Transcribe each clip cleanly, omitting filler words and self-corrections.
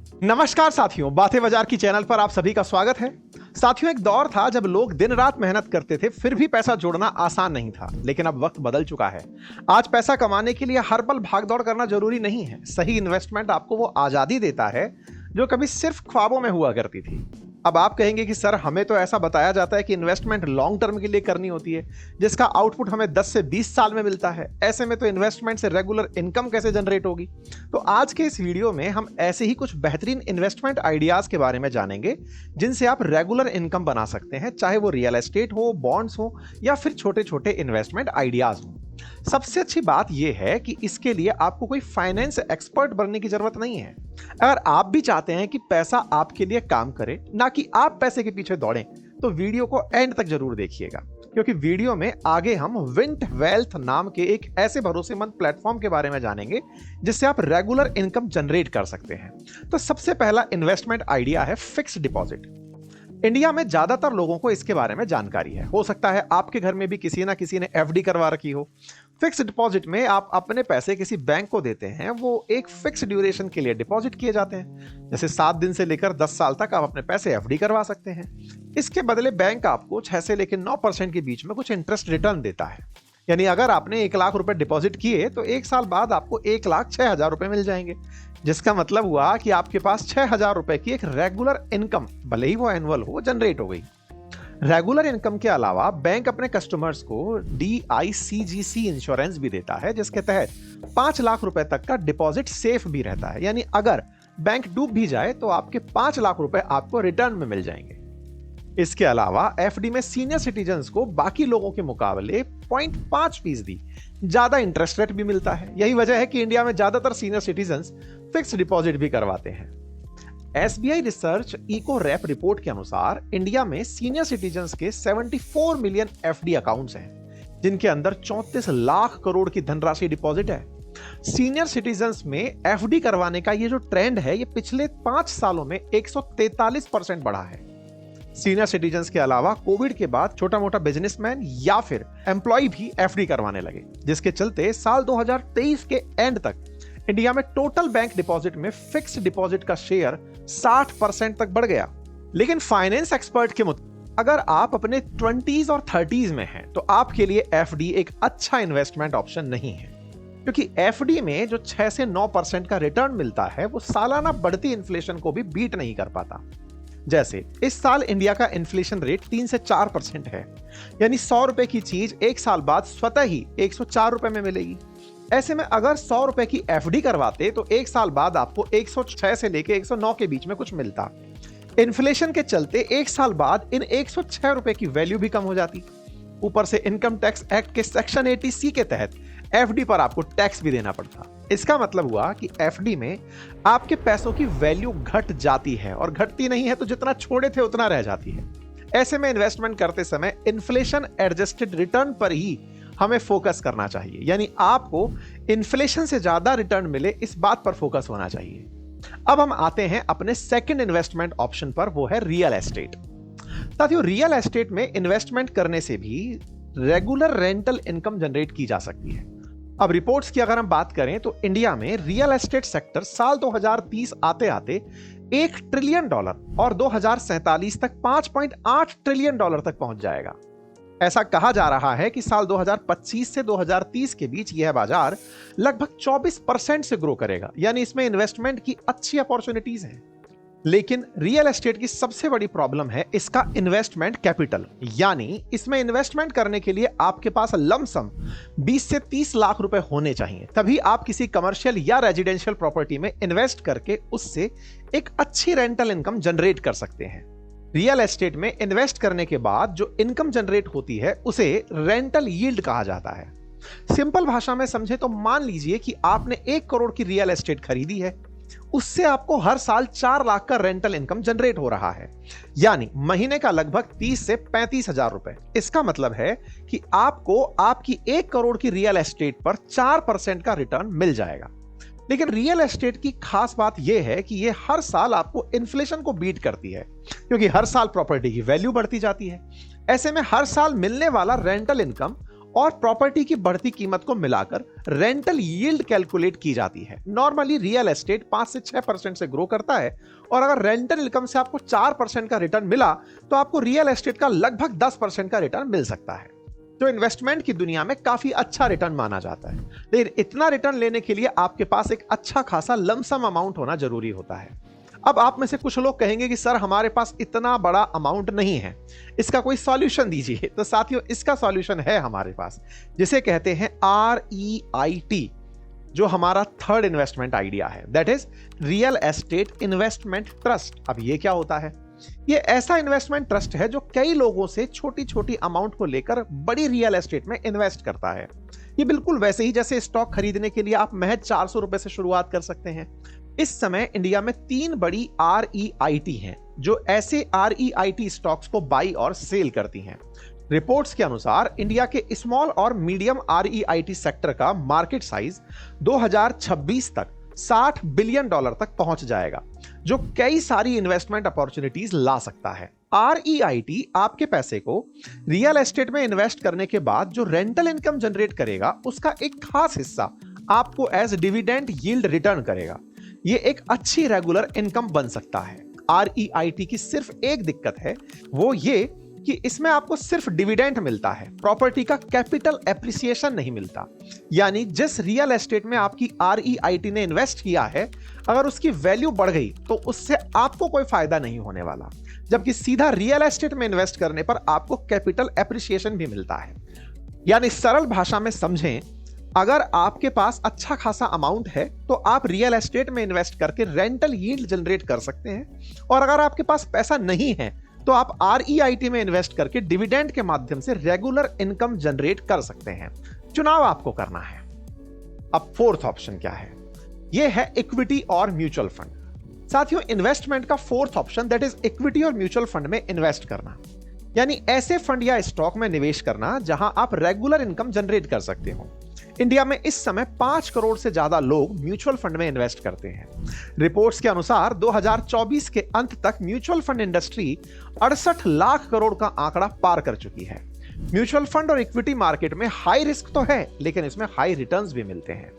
नमस्कार साथियों, बातें बाजार की चैनल पर आप सभी का स्वागत है। साथियों, एक दौर था जब लोग दिन रात मेहनत करते थे, फिर भी पैसा जोड़ना आसान नहीं था। लेकिन अब वक्त बदल चुका है। आज पैसा कमाने के लिए हर पल भागदौड़ करना जरूरी नहीं है। सही इन्वेस्टमेंट आपको वो आजादी देता है जो कभी सिर्फ ख्वाबों में हुआ करती थी। अब आप कहेंगे कि सर, हमें तो ऐसा बताया जाता है कि इन्वेस्टमेंट लॉन्ग टर्म के लिए करनी होती है, जिसका आउटपुट हमें 10 से 20 साल में मिलता है। ऐसे में तो इन्वेस्टमेंट से रेगुलर इनकम कैसे जनरेट होगी? तो आज के इस वीडियो में हम ऐसे ही कुछ बेहतरीन इन्वेस्टमेंट आइडियाज के बारे में जानेंगे, जिनसे आप रेगुलर इनकम बना सकते हैं, चाहे वो रियल एस्टेट हो, बॉन्ड्स हो या फिर छोटे छोटे इन्वेस्टमेंट आइडियाज हो। सबसे अच्छी बात यह है कि इसके लिए आपको कोई फाइनेंस एक्सपर्ट बनने की जरूरत नहीं है। अगर आप भी चाहते हैं कि पैसा आपके लिए काम करे, ना कि आप पैसे के पीछे दौड़ें, तो वीडियो को एंड तक जरूर देखिएगा, क्योंकि वीडियो में आगे हम विंट वेल्थ नाम के एक ऐसे भरोसेमंद प्लेटफॉर्म के बारे में जानेंगे जिससे आप रेगुलर इनकम जनरेट कर सकते हैं। तो सबसे पहला इन्वेस्टमेंट आइडिया है फिक्स्ड डिपॉजिट। इंडिया में ज्यादातर लोगों को इसके बारे में जानकारी है। हो सकता है आपके घर में भी किसी ना किसी ने एफडी करवा रखी हो। फिक्स्ड डिपॉजिट में आप अपने पैसे किसी बैंक को देते हैं, वो एक फिक्स ड्यूरेशन के लिए डिपॉजिट किए जाते हैं। जैसे 7 दिन से लेकर 10 साल तक आप अपने पैसे एफडी करवा सकते हैं। इसके बदले बैंक आपको 6 से लेकर 9% के बीच में कुछ इंटरेस्ट रिटर्न देता है। यानी अगर आपने 1 लाख रुपए डिपॉजिट किए तो 1 साल बाद आपको 1,06,000 रुपए मिल जाएंगे, जिसका मतलब हुआ कि आपके पास 6,000 रुपए की एक रेगुलर इनकम, भले ही वो एनुअल हो, जनरेट हो गई। रेगुलर इनकम के अलावा बैंक अपने कस्टमर्स को DICGC इंश्योरेंस भी देता है, जिसके तहत 5 लाख रुपए तक का डिपॉजिट सेफ भी रहता है। यानी अगर बैंक डूब भी जाए तो आपके 5 लाख रुपए आपको रिटर्न में मिल जाएंगे। इसके अलावा एफडी में सीनियर सिटीजन्स को बाकी लोगों के मुकाबले 0.5% ज्यादा इंटरेस्ट रेट भी मिलता है। यही वजह है कि इंडिया में ज्यादातर सीनियर सिटीजन्स फिक्स्ड डिपॉजिट भी करवाते हैं। SBI research eco wrap report के अनुसार इंडिया में सीनियर सिटीजन्स के 74 मिलियन एफडी अकाउंट्स हैं, जिनके अंदर 34 लाख करोड़ की धनराशि डिपॉजिट है। सीनियर सिटीजन्स में एफडी करवाने का ये जो ट्रेंड है, ये पिछले 5 सालों में 143% बढ़ा है। सीनियर सिटीजन्स के अलावा कोविड के बाद छोटा मोटा बिजनेसमैन या फिर एम्प्लॉय भी एफडी करवाने लगे, जिसके चलते साल 2023 के एंड तक इंडिया में टोटल बैंक डिपॉजिट में फिक्स्ड डिपॉजिट का शेयर 60% तक बढ़ गया। लेकिन फाइनेंस एक्सपर्ट के मुताबिक अगर आप अपने 20s और 30s में हैं, तो आपके लिए एफडी एक अच्छा इन्वेस्टमेंट ऑप्शन नहीं है, क्योंकि एफडी में जो 6 से 9% का रिटर्न मिलता है, वो सालाना बढ़ती इन्फ्लेशन को भी बीट नहीं कर पाता। जैसे इस साल इंडिया का इन्फ्लेशन रेट 3 से 4% है, यानी 100 रुपए की चीज 1 साल बाद स्वतः ही 104 रुपए में मिलेगी। ऐसे में अगर 100 रुपए की एफडी करवाते तो 1 साल बाद आपको 106 से लेकर 109 के बीच में कुछ मिलता। इन्फ्लेशन के चलते 1 साल बाद इन 106 रुपए की वैल्यू भी कम हो जाती। ऊपर से इनकम टैक्स एक्ट के सेक्शन 80C के तहत एफडी पर आपको टैक्स भी देना पड़ता। इसका मतलब हुआ कि एफडी में आपके पैसों की वैल्यू घट जाती है, और घटती नहीं है तो जितना छोड़े थे उतना रह जाती है। ऐसे में इन्वेस्टमेंट करते समय इन्फ्लेशन एडजस्टेड रिटर्न पर ही हमें फोकस करना चाहिए, यानी आपको इन्फ्लेशन से ज्यादा रिटर्न मिले, इस बात पर फोकस होना चाहिए। अब हम आते हैं अपने सेकंड इन्वेस्टमेंट ऑप्शन पर, वो है रियल एस्टेट। साथियों, रियल एस्टेट में इन्वेस्टमेंट करने से भी रेगुलर रेंटल इनकम जनरेट की जा सकती है। अब रिपोर्ट्स की अगर हम बात करें तो इंडिया में रियल एस्टेट सेक्टर साल 2030 आते आते $1 ट्रिलियन और 2047 तक $5.8 ट्रिलियन तक पहुंच जाएगा। ऐसा कहा जा रहा है कि साल 2025 से 2030 के बीच यह बाजार लगभग 24% से ग्रो करेगा, यानी इसमें इन्वेस्टमेंट की अच्छी अपॉर्चुनिटीज हैं। लेकिन रियल एस्टेट की सबसे बड़ी प्रॉब्लम है इसका इन्वेस्टमेंट कैपिटल, यानी इसमें इन्वेस्टमेंट करने के लिए आपके पास लमसम 20 से 30 लाख रुपए होने चाहिए, तभी आप किसी कमर्शियल या रेजिडेंशियल प्रॉपर्टी में इन्वेस्ट करके उससे एक अच्छी रेंटल इनकम जनरेट कर सकते हैं। रियल एस्टेट में इन्वेस्ट करने के बाद जो इनकम जनरेट होती है उसे रेंटल यील्ड कहा जाता है। सिंपल भाषा में समझे तो मान लीजिए कि आपने 1 करोड़ की रियल एस्टेट खरीदी है, उससे आपको हर साल 4 लाख का रेंटल इनकम जनरेट हो रहा है, यानी महीने का लगभग 30 से 35 हजार रुपए। इसका मतलब है कि आपको आपकी 1 करोड़ की रियल एस्टेट पर 4% का रिटर्न मिल जाएगा। लेकिन रियल एस्टेट की खास बात यह है कि यह हर साल आपको इन्फ्लेशन को बीट करती है, क्योंकि हर साल प्रॉपर्टी की वैल्यू बढ़ती जाती है। ऐसे में हर साल मिलने वाला रेंटल इनकम और प्रॉपर्टी की बढ़ती कीमत को मिलाकर रेंटल यील्ड कैलकुलेट की जाती है। नॉर्मली रियल एस्टेट 5 से 6% से ग्रो करता है और अगर रेंटल इनकम से आपको 4% का रिटर्न मिला तो आपको रियल एस्टेट का लगभग 10% का रिटर्न मिल सकता है, जो इन्वेस्टमेंट की दुनिया में काफी अच्छा रिटर्न माना जाता है। लेकिन इतना रिटर्न लेने के लिए आपके पास एक अच्छा खासा लमसम अमाउंट होना जरूरी होता है। अब आप में से कुछ लोग कहेंगे कि सर हमारे पास इतना बड़ा अमाउंट नहीं है, इसका कोई सॉल्यूशन दीजिए। तो साथियों, इसका सॉल्यूशन है हमारे पास, जिसे कहते हैं REIT, जो हमारा थर्ड इन्वेस्टमेंट आइडिया है, that is real estate investment trust. अब ये क्या होता है? ये ऐसा इन्वेस्टमेंट ट्रस्ट है जो कई लोगों से छोटी छोटी अमाउंट को लेकर बड़ी रियल एस्टेट में इन्वेस्ट करता है। ये बिल्कुल वैसे ही जैसे स्टॉक खरीदने के लिए आप महज 400 रुपए से शुरुआत कर सकते हैं। इस समय इंडिया में 3 बड़ी REIT हैं जो ऐसे REIT स्टॉक्स को बाई और सेल करती हैं। रिपोर्ट्स के अनुसार इंडिया के स्मॉल और मीडियम REIT सेक्टर का मार्केट साइज 2026 तक $60 बिलियन तक पहुंच जाएगा, जो कई सारी इन्वेस्टमेंट अपॉर्चुनिटीज ला सकता है। REIT आपके पैसे को रियल एस्टेट में इन्वेस्ट करने के बाद जो रेंटल इनकम जनरेट करेगा उसका एक खास हिस्सा आपको एज डिविडेंड यील्ड रिटर्न करेगा। ये एक अच्छी रेगुलर इनकम बन सकता है। REIT की सिर्फ एक दिक्कत है, वो ये कि इसमें आपको सिर्फ डिविडेंड मिलता है, प्रॉपर्टी का कैपिटल एप्रिसिएशन नहीं मिलता। यानी जिस रियल एस्टेट में आपकी REIT ने इन्वेस्ट किया है, अगर उसकी वैल्यू बढ़ गई तो उससे आपको कोई फायदा नहीं होने वाला, जबकि सीधा रियल एस्टेट में इन्वेस्ट करने पर आपको कैपिटल एप्रिसिएशन भी मिलता है। यानी सरल भाषा में समझें, अगर आपके पास अच्छा खासा अमाउंट है तो आप रियल एस्टेट में इन्वेस्ट करके रेंटल यील्ड जनरेट कर सकते हैं, और अगर आपके पास पैसा नहीं है तो आप REIT में इन्वेस्ट करके डिविडेंड के माध्यम से रेगुलर इनकम जनरेट कर सकते हैं। चुनाव आपको करना है। अब फोर्थ ऑप्शन क्या है? यह है इक्विटी और म्यूचुअल फंड। साथियों, इन्वेस्टमेंट का fourth option that is equity और म्यूचुअल फंड में इन्वेस्ट करना, यानी ऐसे फंड या स्टॉक में निवेश करना जहां आप रेगुलर इनकम जनरेट कर सकते हो। इंडिया में इस समय 5 करोड़ से ज्यादा लोग म्यूचुअल फंड में इन्वेस्ट करते हैं। रिपोर्ट्स के अनुसार 2024 के अंत तक mutual fund industry 68 lakh crore का आंकड़ा पार कर चुकी है। म्यूचुअल फंड और इक्विटी मार्केट में हाई रिस्क तो है, लेकिन इसमें हाई रिटर्न्स भी मिलते हैं।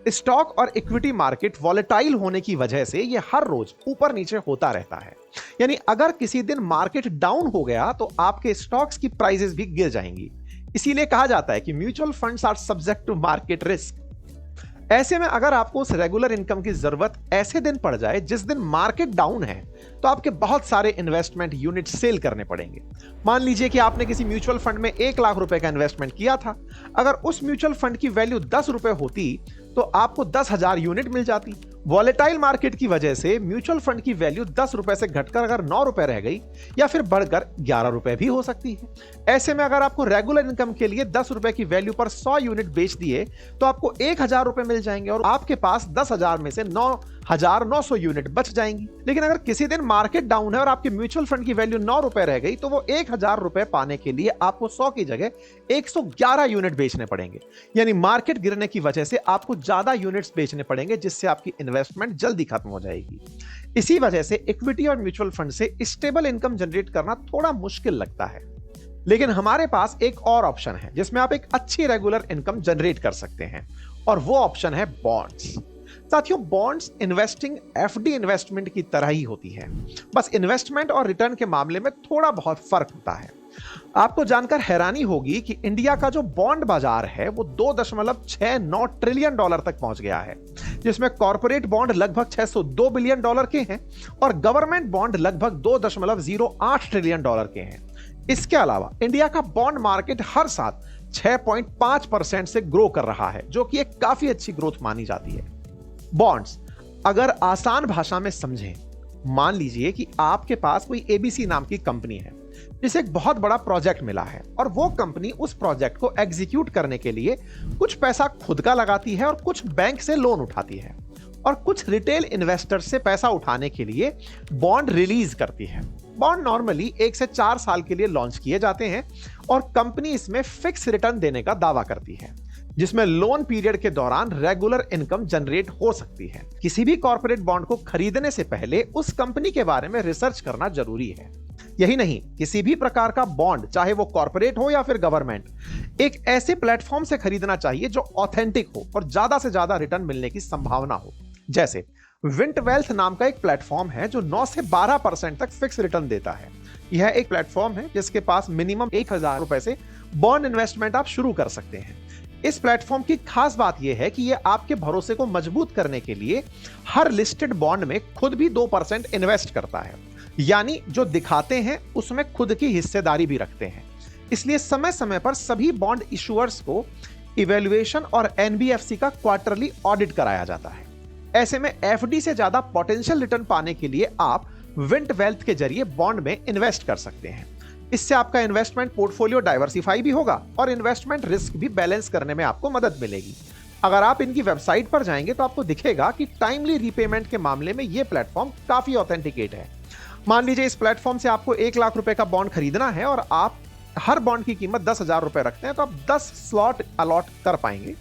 स्टॉक और इक्विटी मार्केट वॉलेटाइल होने की वजह से यह हर रोज ऊपर नीचे होता रहता है। यानी अगर किसी दिन मार्केट डाउन हो गया तो आपके स्टॉक्स की प्राइसेस भी गिर जाएंगी। इसीलिए कहा जाता है कि mutual funds are subject to market risk. ऐसे में अगर आपको उस रेगुलर इनकम की जरूरत ऐसे दिन पड़ जाए जिस दिन मार्केट डाउन है, तो आपके बहुत सारे इन्वेस्टमेंट यूनिट सेल करने पड़ेंगे। मान लीजिए कि आपने किसी म्यूचुअल फंड में 1 लाख रुपए का इन्वेस्टमेंट किया था। अगर उस म्यूचुअल फंड की वैल्यू 10 रुपए होती तो आपको 10,000 यूनिट मिल जाती। वॉलेटाइल मार्केट की वजह से म्यूचुअल फंड की वैल्यू 10 रुपए से घटकर अगर 9 रुपए रह गई या फिर बढ़कर 11 रुपए भी हो सकती है। ऐसे में अगर आपको रेगुलर इनकम के लिए 10 रुपए की वैल्यू पर 100 यूनिट बेच दिए तो आपको 1,000 रुपए मिल जाएंगे और आपके पास 10,000 में से 9,900 यूनिट बच जाएंगी। लेकिन अगर किसी दिन मार्केट डाउन है और आपके म्यूचुअल फंड की वैल्यू 9 रुपए रह गई तो वो 1,000 रुपए पाने के लिए आपको 100 की जगह 111 यूनिट बेचने पड़ेंगे। यानी मार्केट गिरने की वजह से आपको ज्यादा यूनिट्स बेचने पड़ेंगे, जिससे आपकी इन्वेस्टमेंट जल्दी खत्म हो जाएगी। इसी वजह से इक्विटी और म्यूचुअल फंड से स्टेबल इनकम जनरेट करना थोड़ा मुश्किल लगता है। लेकिन हमारे पास एक और ऑप्शन है जिसमें आप एक अच्छी रेगुलर इनकम जनरेट कर सकते हैं, और वो ऑप्शन है बॉन्ड्स। साथियों, बॉन्ड्स इन्वेस्टिंग FD इन्वेस्टमेंट की तरह ही होती है, बस इन्वेस्टमेंट और रिटर्न के मामले में थोड़ा बहुत फर्क होता है। आपको जानकर हैरानी होगी कि इंडिया का जो बॉन्ड बाजार है वो $2.69 ट्रिलियन तक पहुंच गया है, जिसमें कॉर्पोरेट बॉन्ड लगभग $602 बिलियन के हैं और गवर्नमेंट बॉन्ड लगभग $2.08 ट्रिलियन के हैं। इसके अलावा इंडिया का बॉन्ड मार्केट हर साल 6.5% से ग्रो कर रहा है, जो कि एक काफी अच्छी ग्रोथ मानी जाती है। बॉन्ड्स अगर आसान भाषा में समझें, मान लीजिए कि आपके पास कोई ABC नाम की कंपनी है जिसे एक बहुत बड़ा प्रोजेक्ट मिला है और वो कंपनी उस प्रोजेक्ट को एग्जीक्यूट करने के लिए कुछ पैसा खुद का लगाती है और कुछ बैंक से लोन उठाती है और कुछ रिटेल इन्वेस्टर से पैसा उठाने के लिए बॉन्ड रिलीज करती है। बॉन्ड नॉर्मली 1 से 4 साल के लिए लॉन्च किए जाते हैं और कंपनी इसमें फिक्स रिटर्न देने का दावा करती है, जिसमें लोन पीरियड के दौरान रेगुलर इनकम जनरेट हो सकती है। किसी भी कॉर्पोरेट बॉन्ड को खरीदने से पहले उस कंपनी के बारे में रिसर्च करना जरूरी है। यही नहीं, किसी भी प्रकार का बॉन्ड, चाहे वो कॉर्पोरेट हो या फिर गवर्नमेंट, एक ऐसे प्लेटफॉर्म से खरीदना चाहिए जो ऑथेंटिक हो और ज्यादा से ज्यादा रिटर्न मिलने की संभावना हो। जैसे विंट वेल्थ नाम का एक प्लेटफॉर्म है जो 9 से 12% तक फिक्स रिटर्न देता है। यह एक प्लेटफॉर्म है जिसके पास मिनिमम 1000 रुपए से बॉन्ड इन्वेस्टमेंट आप शुरू कर सकते हैं। इस प्लेटफॉर्म की खास बात यह है कि यह आपके भरोसे को मजबूत करने के लिए हर लिस्टेड बॉन्ड में खुद भी 2% इन्वेस्ट करता है, यानी जो दिखाते हैं उसमें खुद की हिस्सेदारी भी रखते हैं। इसलिए समय समय पर सभी बॉन्ड इशुअर्स को इवैल्यूएशन और एनबीएफसी का क्वार्टरली ऑडिट कराया जाता है। ऐसे में एफडी से ज्यादा पोटेंशियल रिटर्न पाने के लिए आप विंट वेल्थ के जरिए बॉन्ड में इन्वेस्ट कर सकते हैं। इससे आपका इन्वेस्टमेंट पोर्टफोलियो डाइवर्सिफाई भी होगा और इन्वेस्टमेंट रिस्क भी बैलेंस करने में आपको मदद मिलेगी। अगर आप इनकी वेबसाइट पर जाएंगे तो आपको दिखेगा कि टाइमली रीपेमेंट के मामले में यह प्लेटफॉर्म काफी ऑथेंटिकेट है। मान लीजिए इस प्लेटफॉर्म से आपको 1 लाख रुपए का बॉन्ड खरीदना है और आप हर बॉन्ड की कीमत 10,000 रुपए रखते हैं, तो आप 10 स्लॉट अलॉट कर पाएंगे।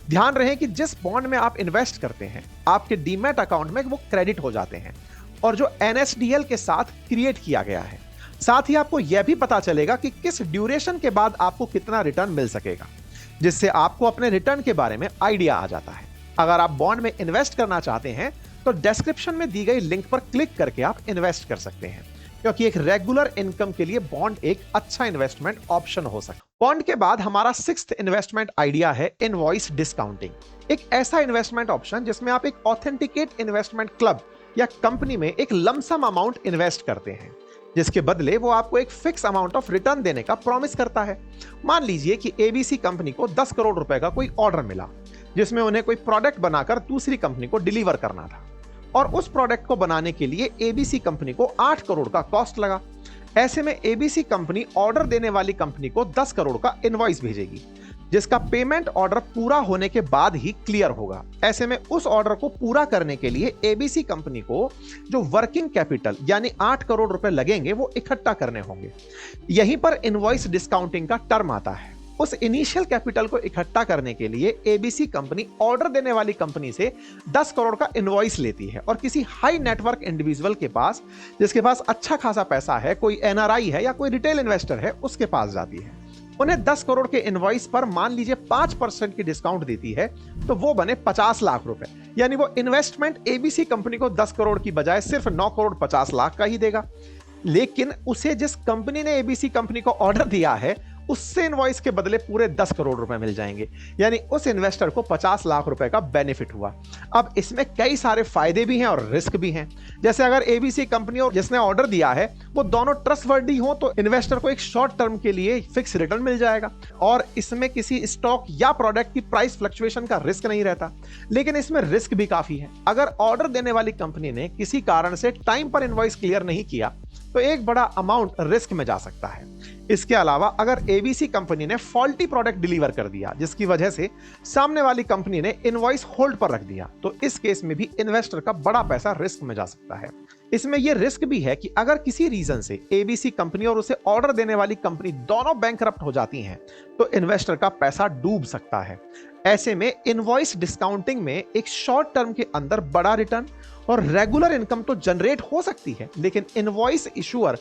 ध्यान रहे कि जिस बॉन्ड में आप इन्वेस्ट करते हैं आपके डीमैट अकाउंट में वो क्रेडिट हो जाते हैं और जो एनएसडीएल के साथ क्रिएट किया गया है। साथ ही आपको यह भी पता चलेगा कि किस ड्यूरेशन के बाद आपको कितना रिटर्न मिल सकेगा, जिससे आपको अपने रिटर्न के बारे में आइडिया आ जाता है। अगर आप बॉन्ड में इन्वेस्ट करना चाहते हैं तो डिस्क्रिप्शन में दी गई लिंक पर क्लिक करके आप इन्वेस्ट कर सकते हैं, क्योंकि एक रेगुलर इनकम के लिए बॉन्ड एक अच्छा इन्वेस्टमेंट ऑप्शन हो सकता है। बॉन्ड के बाद हमारा 6th इन्वेस्टमेंट आइडिया है इनवॉइस डिस्काउंटिंग। एक ऐसा इन्वेस्टमेंट ऑप्शन जिसमें आप एक ऑथेंटिकेट इन्वेस्टमेंट क्लब या कंपनी में एक लमसम अमाउंट इन्वेस्ट करते हैं, जिसके बदले वो आपको एक फिक्स अमाउंट ऑफ रिटर्न देने का प्रॉमिस करता है। मान लीजिए कि एबीसी कंपनी को 10 करोड़ रुपए का कोई ऑर्डर मिला, जिसमें उन्हें कोई प्रोडक्ट बनाकर दूसरी कंपनी को डिलीवर करना था, और उस प्रोडक्ट को बनाने के लिए एबीसी कंपनी को 8 करोड़ का कॉस्ट लगा। ऐसे में एबीसी कंपनी ऑर्डर देने वाली कंपनी को 10 करोड़ का इनवॉइस भेजेगी, जिसका पेमेंट ऑर्डर पूरा होने के बाद ही क्लियर होगा। ऐसे में उस ऑर्डर को पूरा करने के लिए एबीसी कंपनी को जो वर्किंग कैपिटल यानी 8 करोड़ रुपए लगेंगे वो इकट्ठा करने होंगे। यहीं पर इनवॉइस डिस्काउंटिंग का टर्म आता है। उस इनिशियल कैपिटल को इकट्ठा करने के लिए एबीसी कंपनी ऑर्डर देने वाली कंपनी से 10 करोड़ का इनवॉइस लेती है और किसी हाई नेटवर्क इंडिविजुअल के पास, जिसके पास अच्छा खासा पैसा है, कोई एनआरआई है या कोई रिटेल इन्वेस्टर है, उसके पास जाती है। उन्हें 10 करोड़ के इनवॉइस पर मान लीजिए 5% की डिस्काउंट देती है, तो वो बने 50 लाख रुपए। यानी वो इन्वेस्टमेंट एबीसी कंपनी को 10 करोड़ की बजाय सिर्फ 9 करोड़ 50 लाख का ही देगा। लेकिन उसे जिस कंपनी ने एबीसी कंपनी को ऑर्डर दिया है उससे इनवॉइस के बदले पूरे 10 करोड़ रुपए मिल जाएंगे, यानी उस इन्वेस्टर को 50 लाख रुपए का बेनिफिट हुआ। अब इसमें कई सारे फायदे भी हैं और रिस्क भी हैं। जैसे अगर एबीसी कंपनी और जिसने ऑर्डर दिया है वो दोनों ट्रस्टवर्दी हो तो इन्वेस्टर को एक शॉर्ट टर्म के लिए फिक्स रिटर्न मिल जाएगा और इसमें किसी स्टॉक या प्रोडक्ट की प्राइस फ्लक्चुएशन का रिस्क नहीं रहता। लेकिन इसमें रिस्क भी काफी है। अगर ऑर्डर देने वाली कंपनी ने किसी कारण से टाइम पर इनवॉइस क्लियर नहीं किया तो एक बड़ा अमाउंट रिस्क में जा सकता है। इसके अलावा अगर एबीसी कंपनी ने फॉल्टी प्रोडक्ट डिलीवर कर दिया जिसकी वजह से सामने वाली कंपनी ने इनवॉइस होल्ड पर रख दिया, तो इस केस में भी इन्वेस्टर का बड़ा पैसा रिस्क में जा सकता है। इसमें यह रिस्क भी है कि अगर किसी रीजन से एबीसी कंपनी और उसे ऑर्डर देने वाली कंपनी दोनों बैंकरप्ट हो जाती हैं तो इन्वेस्टर का पैसा डूब सकता है। ऐसे में इनवॉइस डिस्काउंटिंग में एक शॉर्ट टर्म के अंदर बड़ा रिटर्न और रेगुलर इनकम तो जनरेट हो सकती है, लेकिन इनवॉइस इशूअर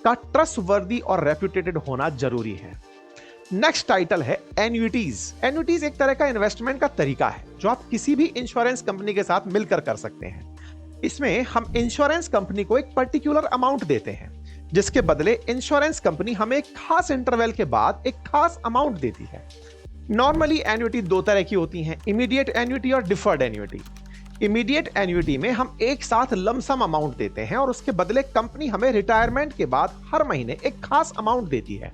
का ट्रस्टवर्दी और रेप्यूटेड होना जरूरी है। नेक्स्ट टाइटल है एन्युइटीज। एन्युइटीज एक तरह का इन्वेस्टमेंट का तरीका है जो आप किसी भी इंश्योरेंस कंपनी के साथ मिलकर कर सकते हैं। इसमें हम इंश्योरेंस कंपनी को एक पर्टिकुलर अमाउंट देते हैं, जिसके बदले इंश्योरेंस कंपनी हमें एक खास इंटरवल के बाद एक खास अमाउंट देती है। नॉर्मली एन्युइटी दो तरह की होती हैं, इमीडिएट एन्युइटी और डिफर्ड एन्युइटी। इमीडिएट एन्युइटी में हम एक साथ लमसम अमाउंट देते हैं और उसके बदले कंपनी हमें रिटायरमेंट के बाद हर महीने एक खास अमाउंट देती है।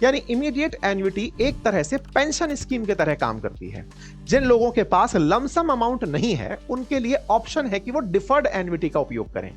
यानी इमीडिएट एन्युइटी एक तरह से पेंशन स्कीम के तरह काम करती है। जिन लोगों के पास लमसम अमाउंट नहीं है उनके लिए ऑप्शन है कि वो डिफर्ड एन्युइटी का उपयोग करें।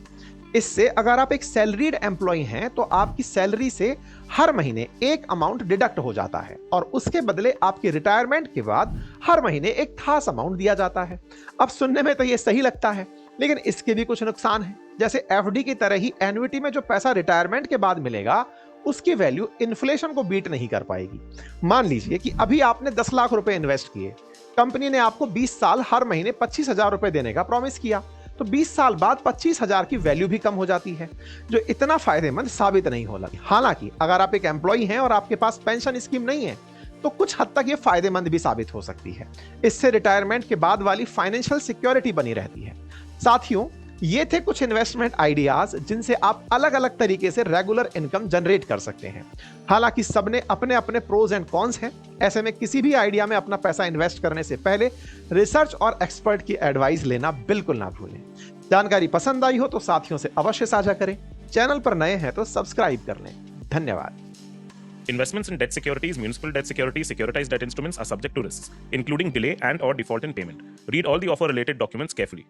इससे अगर आप एक सैलरीड एम्प्लॉय हैं तो आपकी सैलरी से हर महीने एक अमाउंट डिडक्ट हो जाता है और उसके बदले आपके रिटायरमेंट के बाद हर महीने एक खास अमाउंट दिया जाता है। अब सुनने में तो ये सही लगता है, लेकिन इसके भी कुछ नुकसान हैं। जैसे एफडी की तरह ही एन्युइटी में जो पैसा रिटायरमेंट के बाद मिलेगा उसकी वैल्यू इन्फ्लेशन को बीट नहीं कर पाएगी। मान लीजिए कि अभी आपने 10 लाख रुपए इन्वेस्ट किए, कंपनी ने आपको 20 साल हर महीने 25,000 रुपए देने का प्रॉमिस किया। तो 20 साल बाद 25,000 की वैल्यू भी कम हो जाती है, जो इतना फायदेमंद साबित नहीं हो लगी। हालांकि अगर आप एक एम्प्लॉय हैं और आपके पास पेंशन स्कीम नहीं है, तो कुछ हद तक ये फायदेमंद भी साबित हो सकती है। इससे रिटायरमेंट के बाद वाली फाइनेंशियल सिक्योरिटी बनी रहती है। साथियों, ये थे कुछ इन्वेस्टमेंट आइडियाज जिनसे आप अलग अलग तरीके से रेगुलर इनकम जनरेट कर सकते हैं। हालांकि सबने अपने अपने प्रोज एंड कॉन्स हैं। ऐसे में किसी भी आइडिया में अपना पैसा इन्वेस्ट करने से पहले रिसर्च और एक्सपर्ट की एडवाइस लेना बिल्कुल ना भूलें। जानकारी पसंद आई हो तो साथियों से अवश्य साझा करें। चैनल पर नए हैं तो सब्सक्राइब कर लें। धन्यवाद। Investments in debt securities, municipal debt securities, securitized debt instruments are subject to risks, including delay and/or default in payment. Read all the offer-related documents carefully.